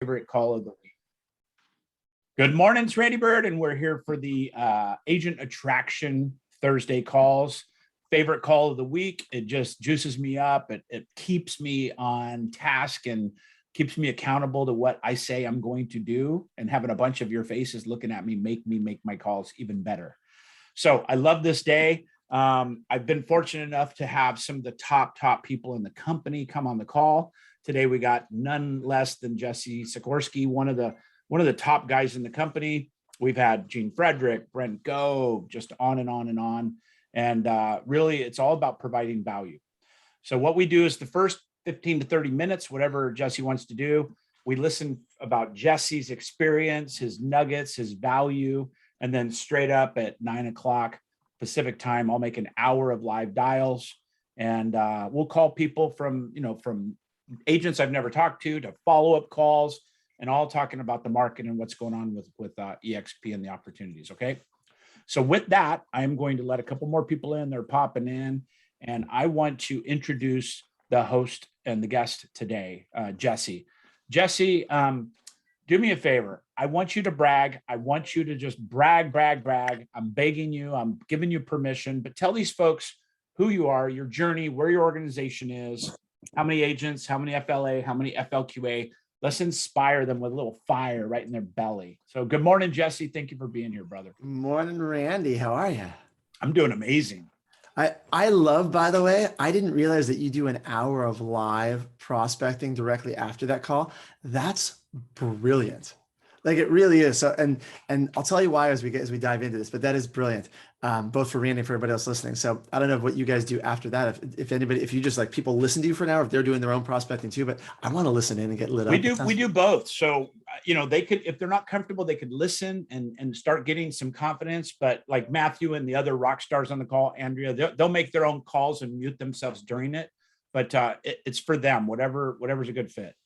favorite call of the week. Good morning, it's Randy Byrd, and we're here for the Agent Attraction Thursday calls. Favorite call of the week. It just juices me up. It keeps me on task and keeps me accountable to what I say I'm going to do, and having a bunch of your faces looking at me make my calls even better. So I love this day. I've been fortunate enough to have some of the top people in the company come on the call. Today, we got none less than Jesse Zagorsky, one of the top guys in the company. We've had Gene Frederick, Brent Gove, just on and on and on. And really, it's all about providing value. So what we do is the first 15 to 30 minutes, whatever Jesse wants to do, we listen about Jesse's experience, his nuggets, his value, and then straight up at 9 o'clock Pacific time, I'll make an hour of live dials, and we'll call people from agents I've never talked to follow-up calls, and all talking about the market and what's going on with EXP and the opportunities. Okay. So with that, I'm going to let a couple more people in. They're popping in, and I want to introduce the host and the guest today, Jesse. Jesse, do me a favor. I want you to brag. I want you to just brag. I'm begging you. I'm giving you permission, but tell these folks who you are, your journey, where your organization is, how many agents, how many FLA, how many FLQA. Let's inspire them with a little fire right in their belly. So good morning, Jesse. Thank you for being here, brother. Morning, Randy. How are you? I'm doing amazing. I love, by the way, I didn't realize that you do an hour of live prospecting directly after that call. That's brilliant. Like, it really is. So, and I'll tell you why as we dive into this, but that is brilliant. Both for Randy and for everybody else listening. So I don't know what you guys do after that. If you just, like, people listen to you for an hour, if they're doing their own prospecting too, but I want to listen in and get lit up. We do both. So, they could, if they're not comfortable, they could listen and start getting some confidence. But like Matthew and the other rock stars on the call, Andrea, they'll make their own calls and mute themselves during it. But it's for them, whatever's a good fit.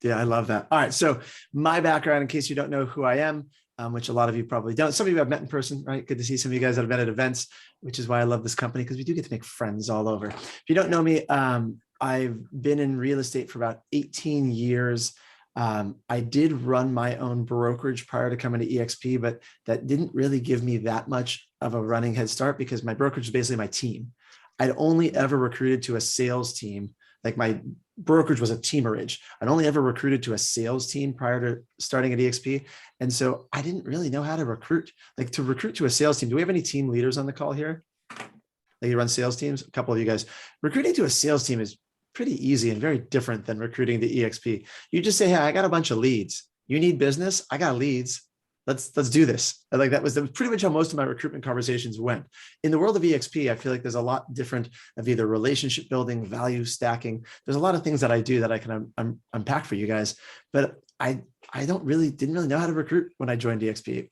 Yeah, I love that. All right. So my background, in case you don't know who I am, which a lot of you probably don't. Some of you I've met in person, right? Good to see some of you guys that have met at events, which is why I love this company, because we do get to make friends all over. If you don't know me, I've been in real estate for about 18 years. I did run my own brokerage prior to coming to EXP, but that didn't really give me that much of a running head start, because my brokerage is basically my team. I'd only ever recruited to a sales team. Like, my brokerage was a teamerage. I'd only ever recruited to a sales team prior to starting at EXP. And so I didn't really know how to recruit. Like, to recruit to a sales team. Do we have any team leaders on the call here? Like, you run sales teams? A couple of you guys. Recruiting to a sales team is pretty easy and very different than recruiting to EXP. You just say, hey, I got a bunch of leads. You need business? I got leads. Let's do this. Like, that was pretty much how most of my recruitment conversations went. In the world of EXP, I feel like there's a lot different of either relationship building, value stacking. There's a lot of things that I do that I can unpack for you guys. But I didn't really know how to recruit when I joined EXP.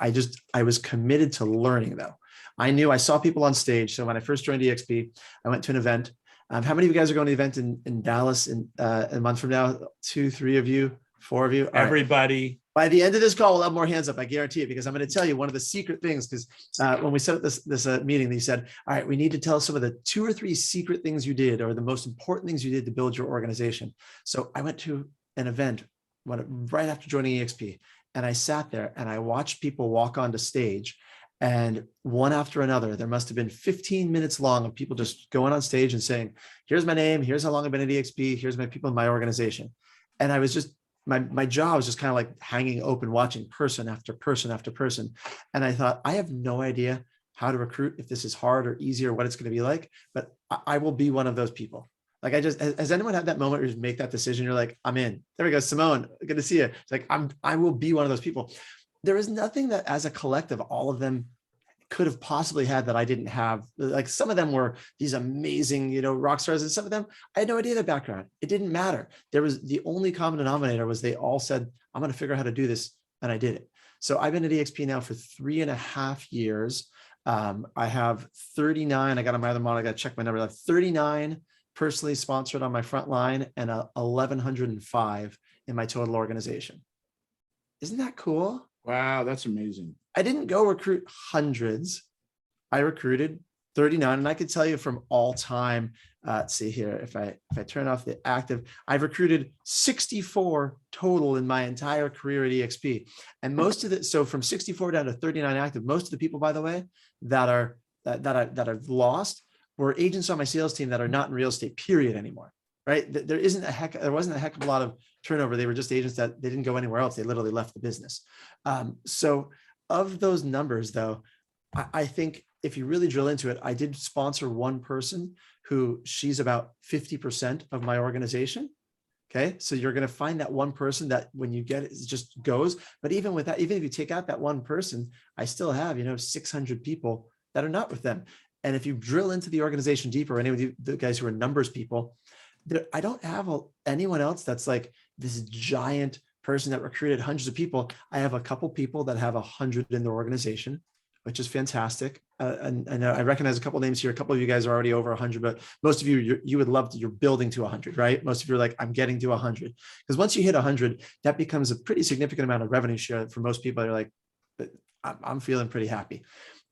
I was committed to learning, though. I saw people on stage. So when I first joined EXP, I went to an event. How many of you guys are going to the event in Dallas in a month from now? 2, 3 of you, 4 of you? All everybody. Right. By the end of this call, we'll have more hands up. I guarantee it, because I'm going to tell you one of the secret things. Because when we set up this meeting, you said, all right, we need to tell some of the 2 or 3 secret things you did, or the most important things you did to build your organization. So I went to an event right after joining EXP, and I sat there and I watched people walk onto stage, and one after another, there must have been 15 minutes long of people just going on stage and saying, here's my name, here's how long I've been at EXP, here's my people in my organization. And I was just, my jaw was just kind of like hanging open, watching person after person after person. And I thought, I have no idea how to recruit, if this is hard or easy or what it's going to be like, but I will be one of those people. Like, has anyone had that moment where you make that decision? You're like, I'm in. There we go. Simone, good to see you. It's like, I will be one of those people. There is nothing that as a collective, all of them could have possibly had that I didn't have. Like, some of them were these amazing, rock stars, and some of them, I had no idea their background. It didn't matter. There was, the only common denominator was they all said, I'm going to figure out how to do this. And I did it. So I've been at EXP now for 3.5 years. I have 39. I got on my other model. I got to check my number. I have 39 personally sponsored on my front line, and 1,105 in my total organization. Isn't that cool? Wow, that's amazing. I didn't go recruit hundreds. I recruited 39. And I could tell you from all time, let's see here, if I turn off the active, I've recruited 64 total in my entire career at EXP. And most of it, so from 64 down to 39 active, most of the people, by the way, that I've lost were agents on my sales team that are not in real estate, period, anymore. Right? There wasn't a heck of a lot of turnover. They were just agents that they didn't go anywhere else. They literally left the business. So of those numbers, though, I think if you really drill into it, I did sponsor one person who she's about 50% of my organization. Okay. So you're going to find that one person that when you get it, it just goes. But even with that, even if you take out that one person, I still have, 600 people that are not with them. And if you drill into the organization deeper, any of you, the guys who are numbers people, I don't have anyone else that's like this giant person that recruited hundreds of people. I have a couple people that have 100 in their organization, which is fantastic. And I recognize a couple of names here. A couple of you guys are already over 100, but most of you would love to, you're building to 100, right? Most of you are like, I'm getting to 100. Because once you hit 100, that becomes a pretty significant amount of revenue share for most people. They're like, I'm feeling pretty happy.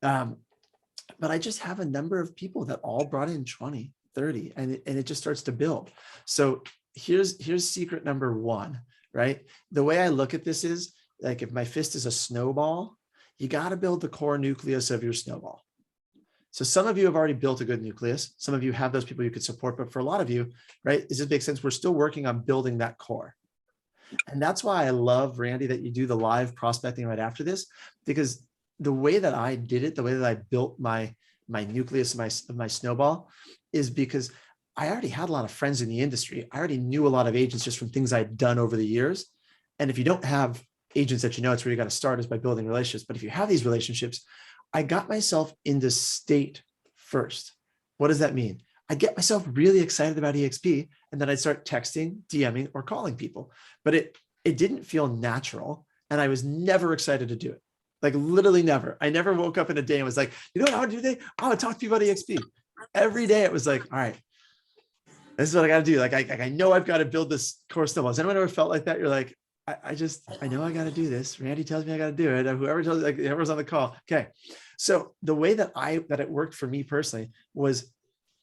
But I just have a number of people that all brought in 20, 30, and it just starts to build. So here's secret number one, right? The way I look at this is like, if my fist is a snowball, you got to build the core nucleus of your snowball. So some of you have already built a good nucleus. Some of you have those people you could support, but for a lot of you, right, does this make sense? We're still working on building that core. And that's why I love, Randy, that you do the live prospecting right after this, because the way that I did it, the way that I built my nucleus of my snowball is because I already had a lot of friends in the industry. I already knew a lot of agents just from things I'd done over the years. And if you don't have agents that it's where you got to start is by building relationships. But if you have these relationships, I got myself into state first. What does that mean? I get myself really excited about EXP, and then I'd start texting, DMing, or calling people. But it didn't feel natural, and I was never excited to do it. Like literally never. I never woke up in a day and was like, you know what I want to do today? I want to talk to people about EXP. Every day it was like, all right, this is what I got to do. Like I know I've got to build this core snowball. Has anyone ever felt like that? You're like, I know I got to do this. Randy tells me I got to do it. Whoever tells, like whoever's on the call. Okay. So the way that it worked for me personally was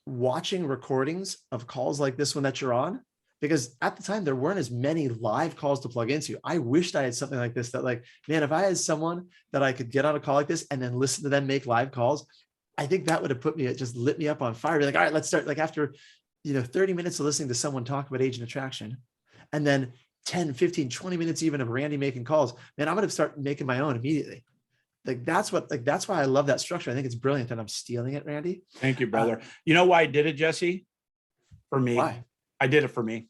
watching recordings of calls like this one that you're on, because at the time there weren't as many live calls to plug into. I wished I had something like this that like, man, if I had someone that I could get on a call like this and then listen to them make live calls, I think that would have it just lit me up on fire. Be like, all right, let's start. Like after, 30 minutes of listening to someone talk about agent attraction, and then 10, 15, 20 minutes even of Randy making calls, man, I'm going to start making my own immediately. That's why I love that structure. I think it's brilliant, and I'm stealing it, Randy. Thank you, brother. You know why I did it, Jesse? For me. Why? I did it for me.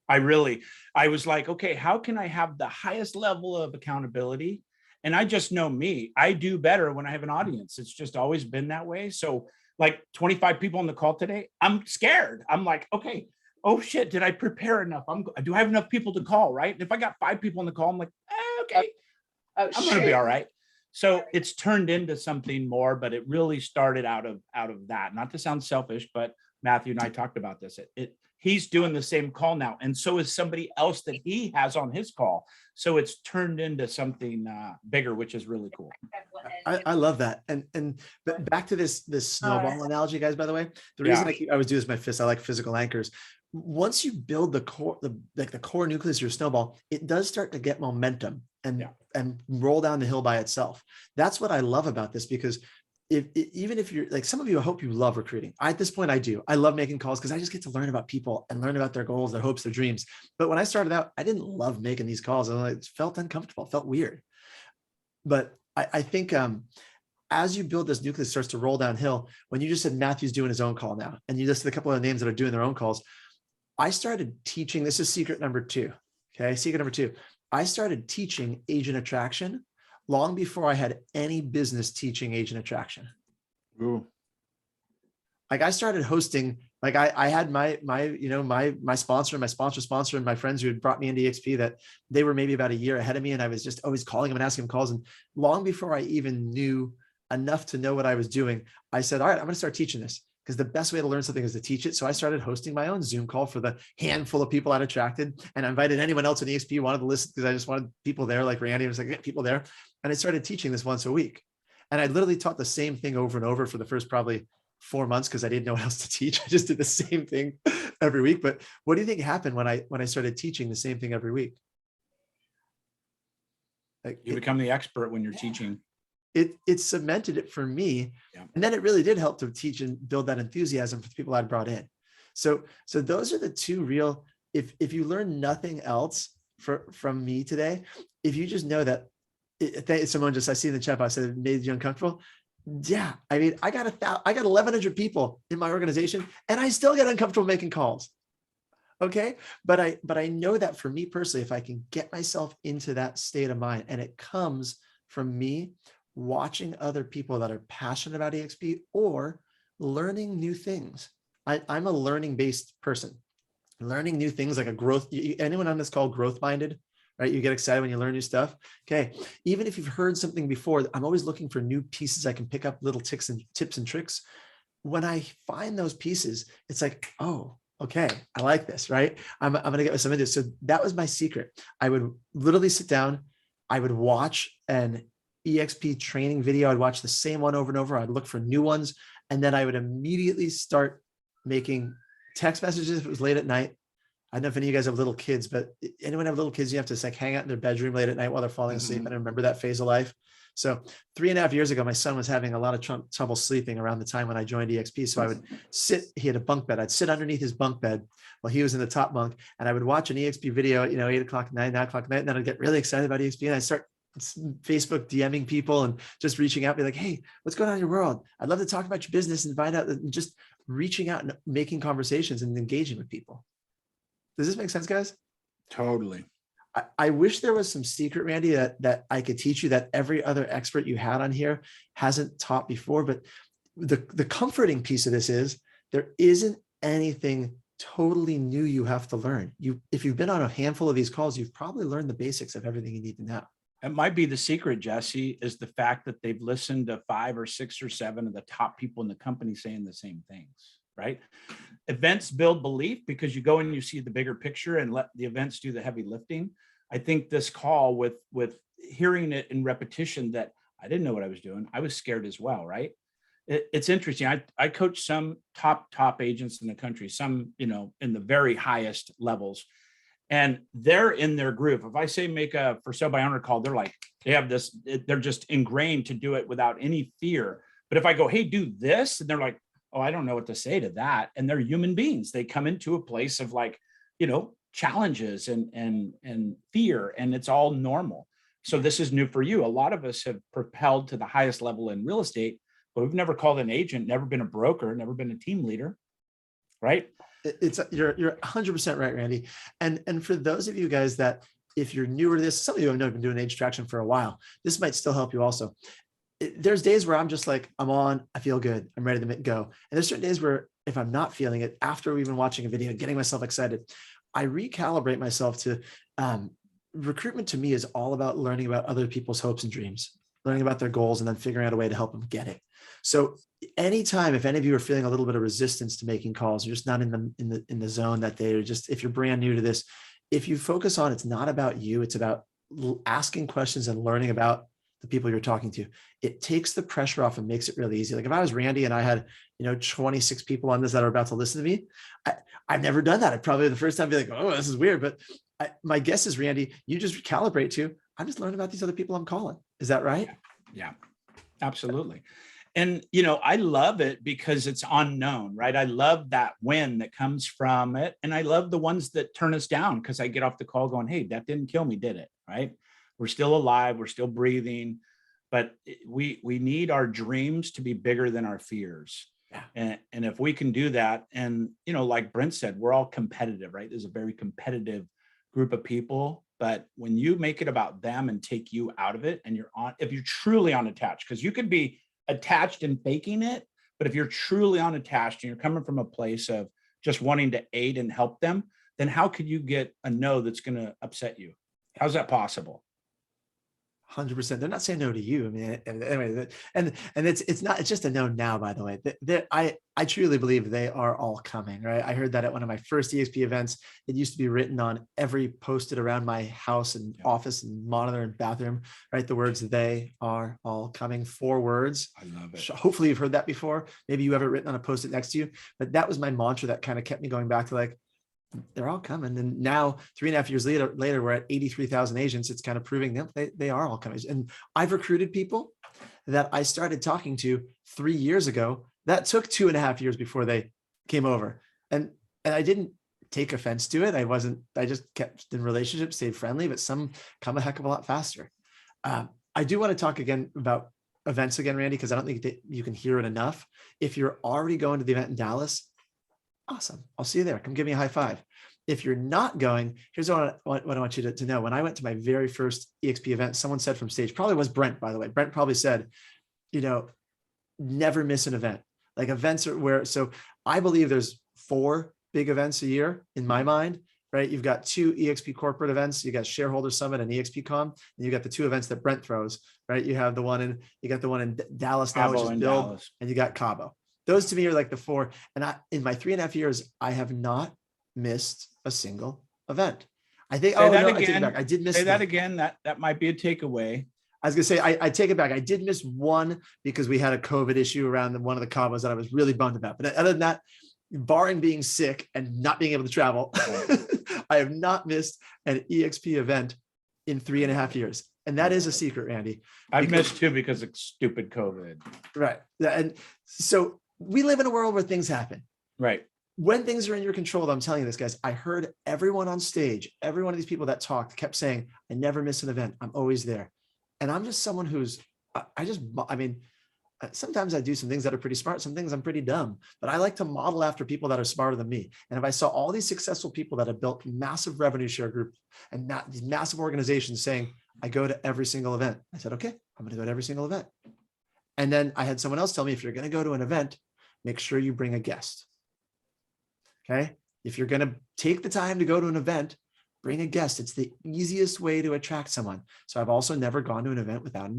I was like, okay, how can I have the highest level of accountability? And I just know me, I do better when I have an audience. It's just always been that way. So like 25 people on the call today, I'm scared. I'm like, okay, oh shit, did I prepare enough? Do I have enough people to call, right? And if I got 5 people on the call, I'm like, okay, I'm going to be all right. So it's turned into something more, but it really started out of that. Not to sound selfish, but Matthew and I talked about this. He's doing the same call now, and so is somebody else that he has on his call. So it's turned into something bigger, which is really cool. I love that. And but back to this snowball analogy, guys. By the way, the reason I always do this with my fist, I like physical anchors. Once you build the core, the core nucleus of your snowball, it does start to get momentum and roll down the hill by itself. That's what I love about this, because even if you're like, some of you, I hope you love recruiting. At this point, I do. I love making calls because I just get to learn about people and learn about their goals, their hopes, their dreams. But when I started out, I didn't love making these calls. It felt uncomfortable, felt weird. But I think as you build this nucleus, starts to roll downhill. When you just said Matthew's doing his own call now, and you listed a couple of names that are doing their own calls, I started teaching. This is secret number 2. Okay, secret number 2. I started teaching agent attraction long before I had any business teaching agent attraction. Ooh. Like I started hosting, like I had my sponsor, my sponsor, and my friends who had brought me into EXP, that they were maybe about a year ahead of me. And I was just always calling them and asking them calls. And long before I even knew enough to know what I was doing, I said, all right, I'm going to start teaching this, because the best way to learn something is to teach it. So I started hosting my own Zoom call for the handful of people I'd attracted. And I invited anyone else in EXP who wanted to listen, because I just wanted people there, like Randy. I was like, get people there. And I started teaching this once a week. And I literally taught the same thing over and over for the first probably 4 months because I didn't know what else to teach. I just did the same thing every week. But what do you think happened when I started teaching the same thing every week? Like You become the expert when you're Yeah. teaching. It cemented it for me. Yeah. And then it really did help to teach and build that enthusiasm for the people I'd brought in. So those are the two real, if you learn nothing else from me today, if you just know that someone just, I see in the chat box said it made you uncomfortable. Yeah. I mean, I got 1,100 people in my organization and I still get uncomfortable making calls. Okay. But I know that for me personally, if I can get myself into that state of mind, and it comes from me watching other people that are passionate about EXP or learning new things. I'm a learning based person. Learning new things, like a growth. Anyone on this call growth minded, right? You get excited when you learn new stuff. Okay. Even if you've heard something before, I'm always looking for new pieces I can pick up, little tips and tricks. When I find those pieces, it's like, oh, okay, I like this, right? I'm going to get some of this. So that was my secret. I would literally sit down. I would watch an EXP training video. I'd watch the same one over and over. I'd look for new ones. And then I would immediately start making text messages if it was late at night. I don't know if any of you guys have little kids, but anyone have little kids, you have to like hang out in their bedroom late at night while they're falling asleep. And I remember that phase of life. So 3.5 years ago, my son was having a lot of trouble sleeping around the time when I joined EXP. So I would sit, he had a bunk bed. I'd sit underneath his bunk bed while he was in the top bunk. And I would watch an EXP video, 8 o'clock at night, 9 o'clock at night. And then I'd get really excited about EXP. And I start Facebook DMing people and just reaching out, be like, hey, what's going on in your world? I'd love to talk about your business and find out, and just reaching out and making conversations and engaging with people. Does this make sense, guys? Totally. I wish there was some secret, Randy, that I could teach you that every other expert you had on here hasn't taught before. But the comforting piece of this is there isn't anything totally new you have to learn. If you've been on a handful of these calls, you've probably learned the basics of everything you need to know. It might be the secret, Jesse, is the fact that they've listened to 5 or 6 or 7 of the top people in the company saying the same things, right? Events build belief because you go and you see the bigger picture and let the events do the heavy lifting. I think this call with hearing it in repetition, that I didn't know what I was doing. I was scared as well, right? It's interesting. I coach some top agents in the country, some, in the very highest levels, and they're in their groove. If I say make a for sale by owner call, they're like, they have this, they're just ingrained to do it without any fear. But if I go, hey, do this, and they're like, oh, I don't know what to say to that. And they're human beings. They come into a place of like, challenges and fear, and it's all normal. So this is new for you. A lot of us have propelled to the highest level in real estate, but we've never called an agent, never been a broker, never been a team leader, right? You're 100% right, Randy. And for those of you guys that, if you're newer to this, some of you have been doing age traction for a while, this might still help you also. There's days where I'm just like, I'm on, I feel good, I'm ready to go. And there's certain days where if I'm not feeling it, after we've been watching a video, getting myself excited, I recalibrate myself to recruitment. To me is all about learning about other people's hopes and dreams, learning about their goals, and then figuring out a way to help them get it. So anytime, if any of you are feeling a little bit of resistance to making calls, you're just not in the zone that they are, just, if you're brand new to this, if you focus on, it's not about you, it's about asking questions and learning about the people you're talking to, it takes the pressure off and makes it really easy. Like if I was Randy and I had, 26 people on this that are about to listen to me, I've never done that. I'd probably the first time be like, oh, this is weird. But my guess is, Randy, you just recalibrate to, I'm just learning about these other people I'm calling. Is that right? Yeah, absolutely. And, I love it because it's unknown, right? I love that win that comes from it. And I love the ones that turn us down, because I get off the call going, hey, that didn't kill me, did it? Right? We're still alive. We're still breathing, but we need our dreams to be bigger than our fears. Yeah. And if we can do that, and, like Brent said, we're all competitive, right? There's a very competitive group of people, but when you make it about them and take you out of it, and if you're truly unattached, because you could be attached and faking it, but if you're truly unattached and you're coming from a place of just wanting to aid and help them, then how could you get a no that's going to upset you? How's that possible? 100%. They're not saying no to you. I mean, anyway, and it's just a no now, by the way. I truly believe they are all coming, right? I heard that at one of my first EXP events. It used to be written on every posted around my house and office and monitor and bathroom, right? The words, they are all coming, 4 words. I love it. Hopefully you've heard that before. Maybe you have it written on a post-it next to you, but that was my mantra that kind of kept me going back to like, they're all coming. And now 3.5 years later, we're at 83,000 agents. It's kind of proving them they are all coming. And I've recruited people that I started talking to 3 years ago that took 2.5 years before they came over. And I didn't take offense to it. I just kept in relationships, stayed friendly, but some come a heck of a lot faster. I do want to talk again about events again, Randy, because I don't think that you can hear it enough. If you're already going to the event in Dallas, awesome. I'll see you there. Come give me a high five. If you're not going, here's what I want you to know. When I went to my very first EXP event, someone said from stage, probably was Brent, by the way. Brent probably said, never miss an event. Like events are where, so I believe there's 4 big events a year in my mind, right? You've got 2 EXP corporate events. You got Shareholder Summit and EXPCon, and you got the 2 events that Brent throws, right? You got the one in Dallas now, which is Build, and you got Cabo. Those to me are like the 4. And in my 3.5 years, I have not missed a single event. I think, I take it back. I did miss that again. That might be a takeaway. I was gonna say, I take it back. I did miss one because we had a COVID issue around one of the Cabos that I was really bummed about. But other than that, barring being sick and not being able to travel, I have not missed an EXP event in 3.5 years. And that is a secret, Randy. I've missed 2 because of stupid COVID. Right. And so we live in a world where things happen. Right. When things are in your control, I'm telling you this, guys, I heard everyone on stage, every one of these people that talked kept saying, I never miss an event. I'm always there. And I'm just someone who's, sometimes I do some things that are pretty smart, some things I'm pretty dumb, but I like to model after people that are smarter than me. And if I saw all these successful people that have built massive revenue share group and these massive organizations saying, I go to every single event, I said, okay, I'm going to go to every single event. And then I had someone else tell me, if you're going to go to an event, make sure you bring a guest. Okay. If you're going to take the time to go to an event, bring a guest. It's the easiest way to attract someone. So I've also never gone to an event without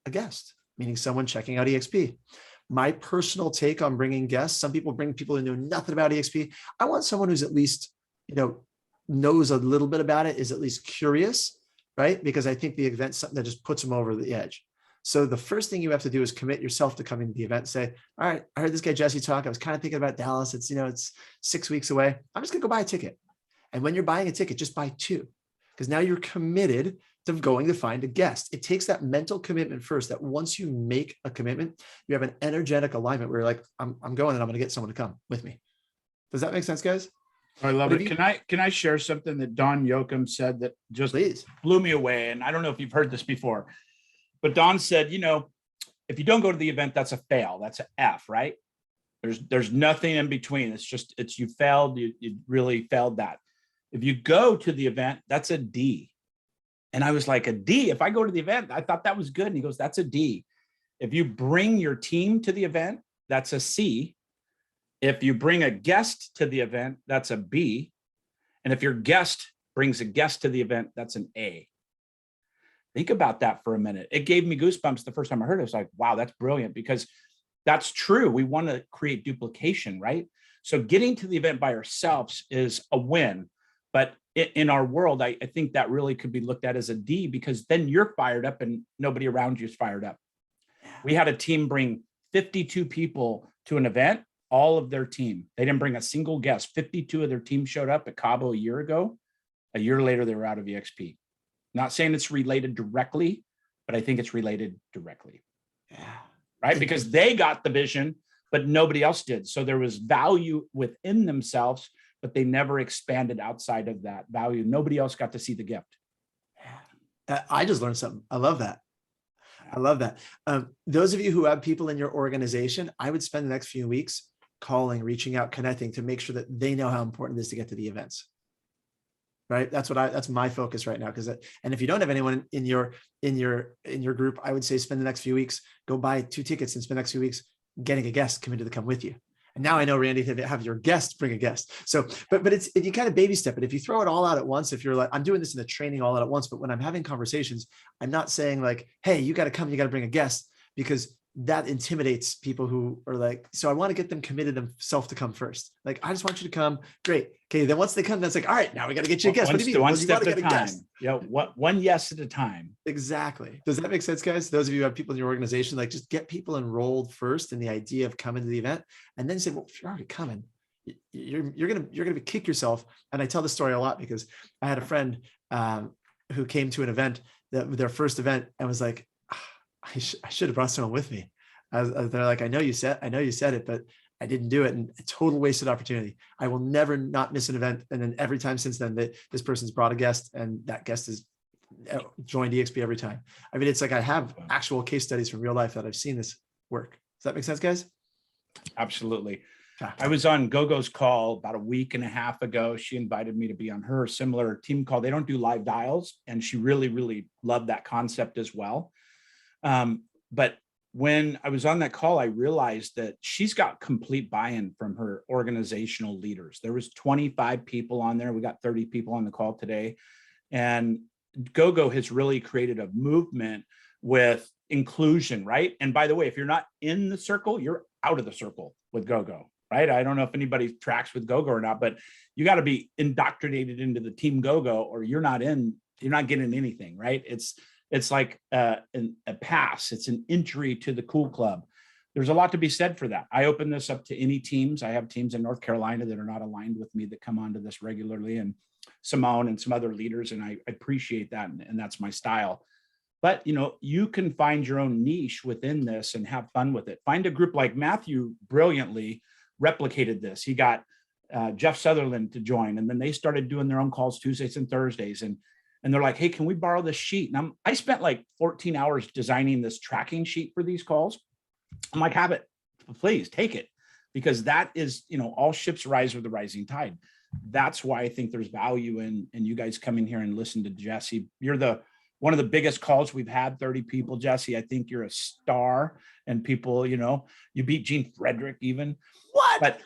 a guest, meaning someone checking out EXP. My personal take on bringing guests, some people bring people who know nothing about EXP. I want someone who's at least, knows a little bit about it, is at least curious, right? Because I think the event's something that just puts them over the edge. So the first thing you have to do is commit yourself to coming to the event. Say, all right, I heard this guy Jesse talk. I was kind of thinking about Dallas. It's, it's 6 weeks away. I'm just gonna go buy a ticket. And when you're buying a ticket, just buy 2, because now you're committed to going to find a guest. It takes that mental commitment first, that once you make a commitment, you have an energetic alignment where you're like, I'm going and I'm going to get someone to come with me. Does that make sense, guys? I love it. Can I share something that Don Yoakum said that just blew me away? And I don't know if you've heard this before, but Don said, if you don't go to the event, that's a fail. That's an F, right? There's nothing in between. It's you failed. You really failed that. If you go to the event, that's a D. And I was like, a D? If I go to the event, I thought that was good. And he goes, that's a D. If you bring your team to the event, that's a C. If you bring a guest to the event, that's a B. And if your guest brings a guest to the event, that's an A. Think about that for a minute. It gave me goosebumps the first time I heard it. I was like, wow, that's brilliant, because that's true. We want to create duplication, right? So getting to the event by ourselves is a win. But in our world, I think that really could be looked at as a D, because then you're fired up and nobody around you is fired up. We had a team bring 52 people to an event, all of their team. They didn't bring a single guest. 52 of their team showed up at Cabo a year ago. A year later, they were out of EXP. Not saying it's related directly, but I think it's related directly. Yeah. Right? Because they got the vision, but nobody else did. So there was value within themselves, but they never expanded outside of that value. Nobody else got to see the gift. I just learned something. I love that. I love that. Those of you who have people in your organization, I would spend the next few weeks calling, reaching out, connecting to make sure that they know how important it is to get to the events. Right? That's my focus right now. And if you don't have anyone in your group, I would say spend the next few weeks, go buy 2 tickets and spend the next few weeks getting a guest committed to come with you. And now I know, Randy, to have your guest bring a guest. So, but it's, if you kind of baby step it, if you throw it all out at once, if you're like, I'm doing this in the training all out at once, but when I'm having conversations, I'm not saying like, hey, you got to come, you got to bring a guest, because that intimidates people who are like, so I want to get them committed themselves to come first. Like, I just want you to come. Great. Okay. Then once they come, that's like, all right, now we got to get you a guest. What do you mean? One Well, you step gotta at a get time. guest. Yeah. One yes at a time. Exactly. Does that make sense, guys? Those of you who have people in your organization, like just get people enrolled first in the idea of coming to the event, and then say, well, if you're already coming, you're gonna kick yourself. And I tell this story a lot because I had a friend who came to an event, their first event, and was like, I should have brought someone with me. They're like, I know you said it, but I didn't do it, and a total wasted opportunity. I will never not miss an event. And then every time since then, this person's brought a guest, and that guest is joined EXP every time. I mean, it's like I have actual case studies from real life that I've seen this work. Does that make sense, guys? Absolutely. I was on GoGo's call about a week and a half ago. She invited me to be on her similar team call. They don't do live dials, and she really, really loved that concept as well. But when I was on that call, I realized that she's got complete buy-in from her organizational leaders. There was 25 people on there. We got 30 people on the call today. And GoGo has really created a movement with inclusion, right? And by the way, if you're not in the circle, you're out of the circle with GoGo, right? I don't know if anybody tracks with GoGo or not, but you got to be indoctrinated into the team GoGo, or you're not getting anything, right? It's like a pass. It's an entry to the cool club. There's a lot to be said for that. I open this up to any teams. I have teams in North Carolina that are not aligned with me that come onto this regularly, and Simone and some other leaders, and I appreciate that, and that's my style. But you can find your own niche within this and have fun with it. Find a group like Matthew brilliantly replicated this. He got Jeff Sutherland to join, and then they started doing their own calls Tuesdays and Thursdays, and they're like, hey, can we borrow this sheet? And I spent like 14 hours designing this tracking sheet for these calls. I'm like, have it, please take it, because that is, all ships rise with the rising tide. That's why I think there's value in you guys coming here and listen to Jesse. You're one of the biggest calls we've had, 30 people, Jesse. I think you're a star, and people, you beat Gene Frederick even. What? But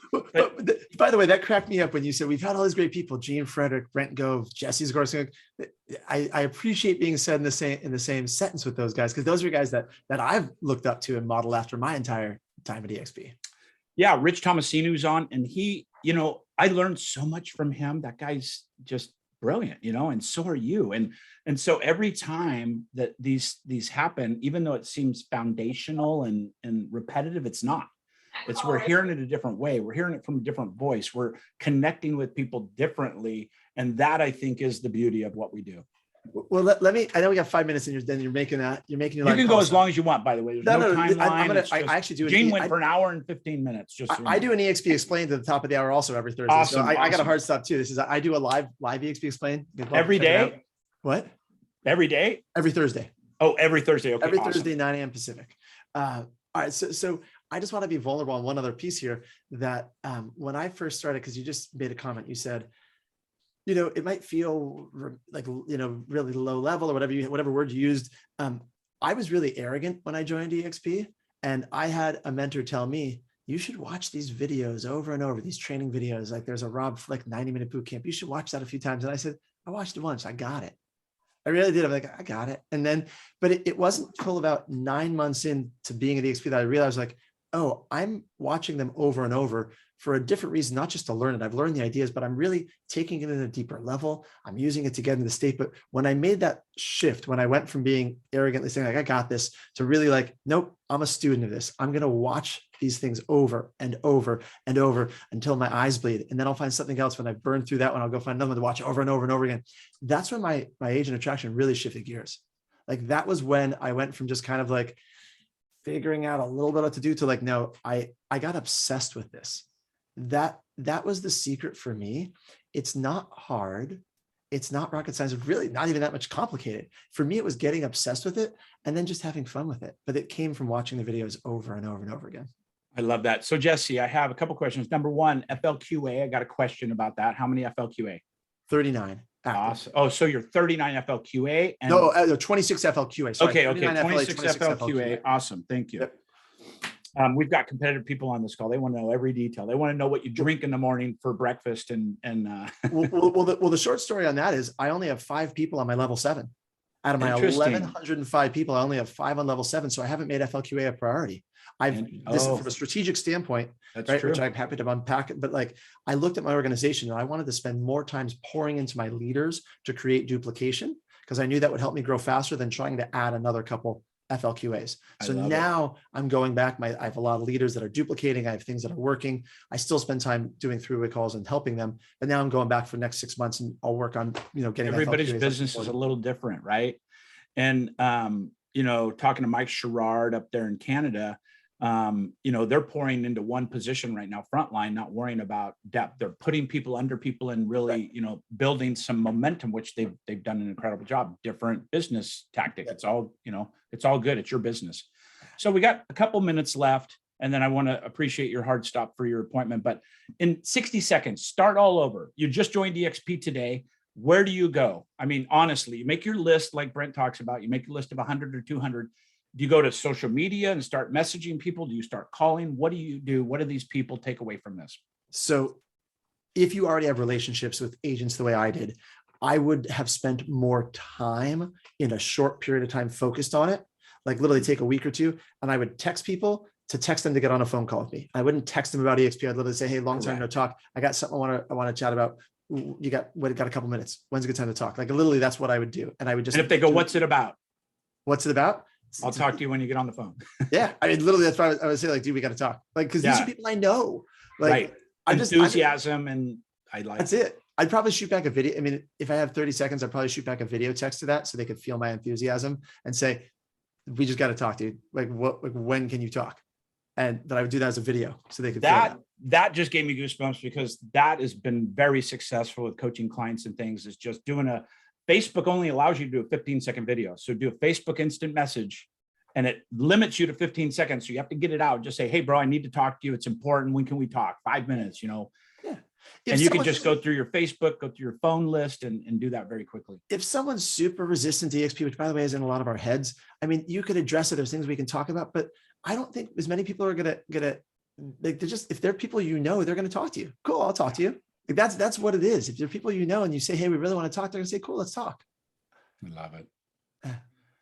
by the way, that cracked me up when you said we've had all these great people: Gene Frederick, Brent Gove, Jesse Zagorsky. I appreciate being said in the same sentence with those guys, because those are guys that I've looked up to and modeled after my entire time at EXP. Yeah, Rich Tomasino's on, and he, I learned so much from him. That guy's just brilliant, and so are you. And so every time that these happen, even though it seems foundational and repetitive, it's not. We're hearing it a different way. We're hearing it from a different voice. We're connecting with people differently. And that, I think, is the beauty of what we do. Well, let me, I know we got 5 minutes, and you're making your live. You can go as long as you want, by the way. There's no timeline. I actually do. Gene went for an hour and 15 minutes. I do an EXP Explain to the top of the hour also every Thursday. Awesome, so I got a hard stop too. I do a live EXP Explain. Every day? What? Every day? Every Thursday. Oh, every Thursday. Okay. Every Thursday, 9 a.m. Pacific. All right. So I just want to be vulnerable on one other piece here, that when I first started, because you just made a comment, you said, it might feel like, really low level or whatever word you used. I was really arrogant when I joined EXP, and I had a mentor tell me, you should watch these videos over and over, these training videos. Like there's a Rob Flick 90-minute boot camp. You should watch that a few times. And I said, I watched it once. I got it. I really did. I'm like, I got it. And then, but it wasn't until about 9 months into being at EXP that I realized, like, oh, I'm watching them over and over for a different reason, not just to learn it. I've learned the ideas, but I'm really taking it at a deeper level. I'm using it to get into the state. But when I made that shift, when I went from being arrogantly saying like, I got this, to really like, nope, I'm a student of this. I'm going to watch these things over and over and over until my eyes bleed. And then I'll find something else when I've burned through that one. I'll go find another one to watch over and over and over again. That's when my agent attraction really shifted gears. Like that was when I went from just kind of like figuring out a little bit what to do to like, no, I got obsessed with this. That was the secret for me. It's not hard. It's not rocket science. It's really not even that much complicated. For me, it was getting obsessed with it and then just having fun with it. But it came from watching the videos over and over and over again. I love that. So Jesse, I have a couple questions. Number one, FLQA. I got a question about that. How many FLQA? 39. Awesome. Oh, so you're 39 FLQA. And no, 26 FLQA. Sorry, okay. 26 FLQA. Awesome. Thank you. Yep. We've got competitive people on this call. They want to know every detail. They want to know what you drink in the morning for breakfast and The short story on that is I only have 5 people on my level 7. Out of my Interesting. 1,105 people, I only have 5 on level 7. So I haven't made FLQA a priority. This is from a strategic standpoint, That's right? true. Which I'm happy to unpack it. But like, I looked at my organization and I wanted to spend more time pouring into my leaders to create duplication, because I knew that would help me grow faster than trying to add another couple FLQAs. So now I'm going back. I have a lot of leaders that are duplicating. I have things that are working. I still spend time doing 3-way calls and helping them, but now I'm going back for the next 6 months and I'll work on, getting everybody's FLQAs business is a little different, right? And talking to Mike Sherrard up there in Canada, they're pouring into one position right now, frontline, not worrying about depth. They're putting people under people and really, building some momentum, which they've done an incredible job. Different business tactic. It's all, it's all good. It's your business. So we got a couple minutes left, and then I want to appreciate your hard stop for your appointment. But in 60 seconds, start all over. You just joined EXP today. Where do you go? I mean, honestly, you make your list like Brent talks about. You make your list of 100 or 200. Do you go to social media and start messaging people? Do you start calling? What do you do? What do these people take away from this? So if you already have relationships with agents the way I did, I would have spent more time in a short period of time focused on it, like literally take a week or two. And I would text people to text them to get on a phone call with me. I wouldn't text them about EXP. I'd literally say, hey, long time no talk. I got something I want to chat about. You got a couple minutes. When's a good time to talk? Like literally that's what I would do. And I would just, and if they go, what's it about? What's it about? I'll talk to you when you get on the phone. Yeah. I mean, literally that's why I would say like, dude, we got to talk. Like, cause these are people I know. Like right. Enthusiasm and I like that's it. I'd probably shoot back a video. I mean, if I have 30 seconds, I'd probably shoot back a video text to that so they could feel my enthusiasm and say, we just got to talk, dude. Like when can you talk? And that I would do that as a video so they could that just gave me goosebumps, because that has been very successful with coaching clients and things, is just doing Facebook only allows you to do a 15-second video. So do a Facebook instant message and it limits you to 15 seconds. So you have to get it out. Just say, hey bro, I need to talk to you. It's important. When can we talk? 5 minutes, Yeah. And you can just go through your Facebook, go through your phone list and do that very quickly. If someone's super resistant to EXP, which by the way is in a lot of our heads, I mean, you could address it. There's things we can talk about, but I don't think as many people are gonna like, they're just, if they're people they're gonna talk to you. Cool, I'll talk to you. Like that's what it is. If they're people and you say, hey, we really want to talk, they're gonna say, cool, let's talk. I love it.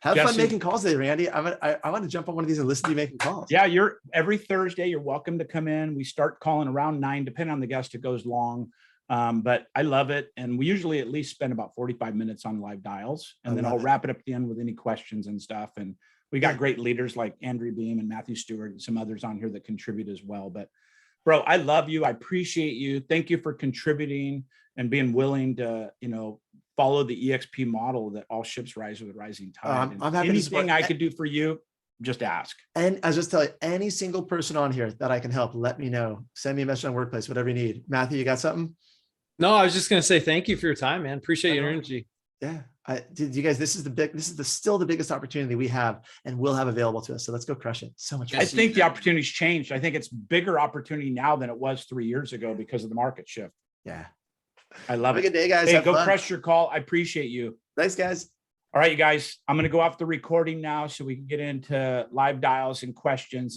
Have fun making calls today, Randy. I want to jump on one of these and listen to you making calls. Yeah, every Thursday, you're welcome to come in. We start calling around 9, depending on the guest, it goes long. But I love it. And we usually at least spend about 45 minutes on live dials. And then I'll wrap it up at the end with any questions and stuff. And we got great leaders like Andrew Beam and Matthew Stewart and some others on here that contribute as well. But bro, I love you. I appreciate you. Thank you for contributing and being willing to, follow the EXP model that all ships rise with a rising tide. I'm happy anything I could do for you, just ask. And I just tell you, any single person on here that I can help, let me know. Send me a message on Workplace, whatever you need. Matthew, you got something? No, I was just going to say thank you for your time, man. Appreciate your energy. Yeah. You guys, this is still the biggest opportunity we have and will have available to us. So let's go crush it. So much fun. I think the opportunity's changed. I think it's bigger opportunity now than it was 3 years ago because of the market shift. Yeah. I love it. Have a good day, guys. Hey, go crush your call. I appreciate you. Thanks, guys. All right, you guys, I'm going to go off the recording now so we can get into live dials and questions.